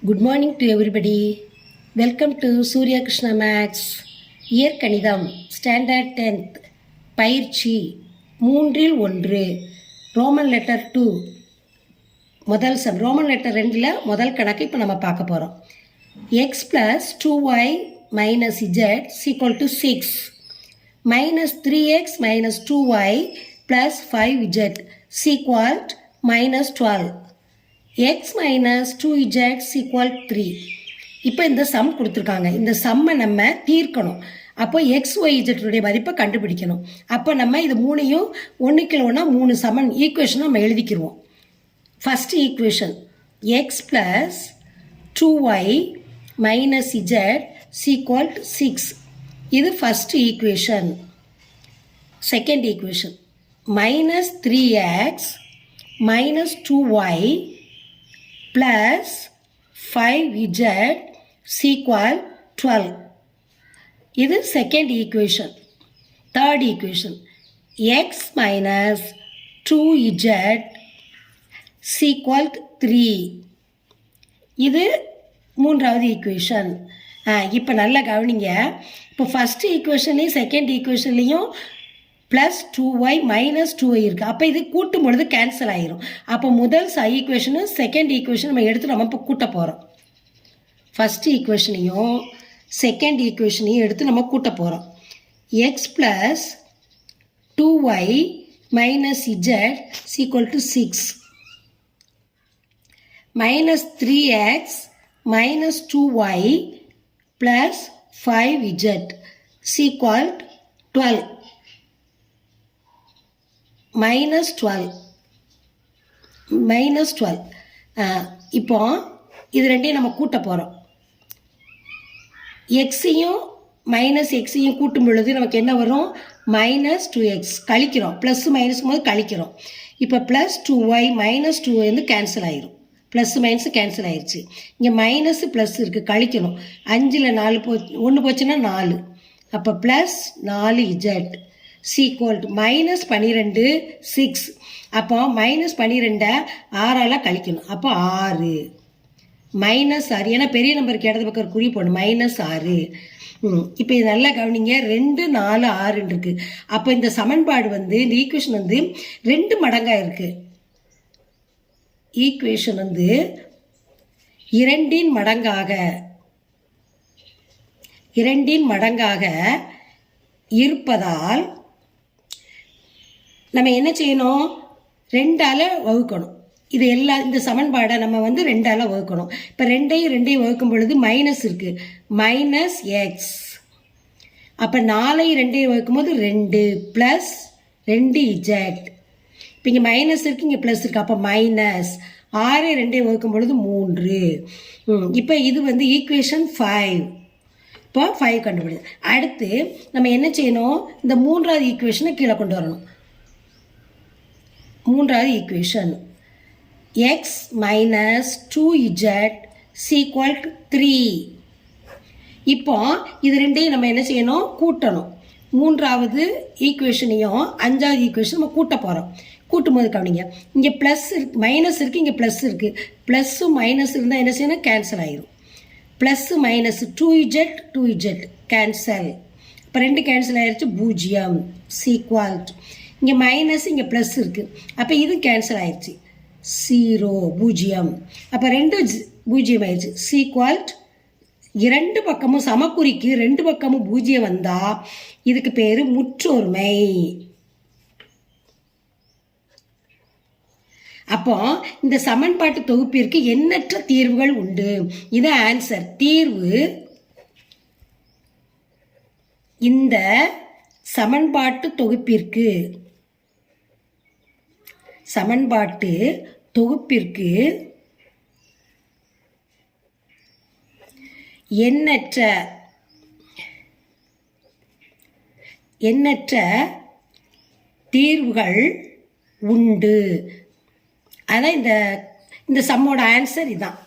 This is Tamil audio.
Good morning to everybody. Welcome to Surya Krishna Max. இயற்கணிதம் ஸ்டாண்டர்ட் 10th பயிற்சி 3 ரோமன் லெட்டர் 2 முதல் ரோமன் லெட்டர் 2ல் முதல் கணக்கு இப்போ நம்ம பார்க்க போகிறோம். x plus 2y minus z is equal to 6 minus 3x minus 2y plus 5z is equal to minus 12. x minus 2z is equal 3. இப்போ இந்த சம் கொடுத்துருக்காங்க. இந்த சம்மை நம்ம தீர்க்கணும். அப்போ எக்ஸ் ஒய் இஜெட்டுடைய மதிப்பை கண்டுபிடிக்கணும். அப்போ நம்ம இது மூணையும் ஒன்றுக்கு ஒன்றா 3 சமன் ஈக்குவேஷன் நம்ம எழுதிக்கிடுவோம். First equation x plus 2y minus z equal 6. இது first equation. Second equation minus 3x minus 2y plus 5z equal 12. இது second equation. Third equation x minus 2z equal 3. இது மூன்றாவது ஈக்குவேஷன். இப்போ நல்லா கவனிங்க. இப்போ ஃபஸ்ட் ஈக்குவேஷன்லேயும் செகண்ட் ஈக்குவேஷன்லேயும் ப்ளஸ் 2y மைனஸ் 2y இருக்குது. அப்போ இது கூட்டும் பொழுது கேன்சல் ஆகிரும். அப்போ முதல் ஈக்குவேஷனும் செகண்ட் ஈக்குவேஷன் நம்ம எடுத்து நம்ம இப்போ கூட்ட போகிறோம். ஃபஸ்ட் ஈக்குவேஷனையும் செகண்ட் ஈக்குவேஷனையும் எடுத்து நம்ம கூட்ட போகிறோம். X plus 2y minus z equal to 6 minus 3x minus 2y plus 5z equal 12. Minus 12 இப்போ இது ரெண்டையும் நம்ம கூட்ட போகிறோம். எக்ஸையும் மைனஸ் எக்ஸையும் கூட்டும் பொழுது நமக்கு என்ன வரும்? மைனஸ் 2x கழிக்கிறோம். ப்ளஸ் மைனஸ் போது கழிக்கிறோம். இப்போ ப்ளஸ் 2y மைனஸ் 2y வந்து கேன்சல் ஆயிரும். ப்ளஸ் மைனஸ் கேன்சல் ஆயிடுச்சு. இங்கே மைனஸ் ப்ளஸ் இருக்குது, கழிக்கணும். 5ல் 4 1 போச்சுன்னா 4. அப்போ plus 4z equal to minus 12 6. அப்போ மைனஸ் 12 6ஆல் கழிக்கணும். அப்போ 6 மைனஸ் 6. ஏன்னா பெரிய நம்பருக்கு இடது பக்கம் குறி போடணும். மைனஸ் 6. இப்போ இது நல்லா கவனிங்க. 2 4 6 இருக்குது. அப்போ இந்த சமன்பாடு வந்து இந்த ஈக்குவேஷன் வந்து 2 மடங்காக இருக்குது. ஈக்குவேஷன் வந்து 2 மடங்காக இருப்பதால் நம்ம என்ன செய்யணும்? 2ஆல் வகுக்கணும். இது இந்த சமன்பாடை நம்ம வந்து 2ஆல் வகுக்கணும். இப்போ 2ஐயும் வகுக்கும் பொழுது மைனஸ் இருக்குது. Minus X. அப்போ 4ஐயும் 2ஐயும் வகுக்கும் போது 2 ப்ளஸ் 2z. இப்போ இங்கே மைனஸ் இருக்குது, இங்கே ப்ளஸ் இருக்குது. அப்போ மைனஸ் 6ஐயும் 2ஐயும் வகுக்கும் பொழுது 3. இப்போ இது வந்து ஈக்குவேஷன் 5. இப்போ 5 கண்டுபிடிச்சு. அடுத்து நம்ம என்ன செய்யணும்? இந்த மூன்றாவது ஈக்குவேஷனை கீழே கொண்டு வரணும். மூன்றாவது equation X minus 2z equal 3. இப்போ இது ரெண்டையும் நம்ம என்ன செய்யணும்? கூட்டணும். மூன்றாவது ஈக்குவேஷனையும் 5வது ஈக்குவேஷன் நம்ம கூட்ட போகிறோம். கூட்டும் போது கவனிங்க, இங்கே ப்ளஸ் இருக்கு, மைனஸ் இருக்குது, இங்கே ப்ளஸ் இருக்குது. ப்ளஸ்ஸும் மைனஸ் இருந்தால் என்ன செய்யணும்? கேன்சல் ஆகிடும். Plus minus 2z cancel. இப்போ 2 கேன்சல் ஆகிடுச்சு. 0 ஈக்குவல். இங்கே மைனஸ், இங்கே ப்ளஸ் இருக்குது. அப்போ இது கேன்சல் ஆயிடுச்சு. 0 0. அப்போ 2 0 ஆயிடுச்சு. ஈக்குவல். 2 பக்கமும் சமக்குறிக்கு 2 பக்கமும் 0 வந்தால் இதுக்கு பேர் முற்றொருமை. அப்போ இந்த சமன்பாட்டு தொகுப்பிற்கு எண்ணற்ற தீர்வுகள் உண்டு. இது ஆன்சர். தீர்வு இந்த சமன்பாட்டு தொகுப்பிற்கு எண்ணற்ற தீர்வுகள் உண்டு. அதான் இந்த சம்மோட ஆன்சர் இதான்.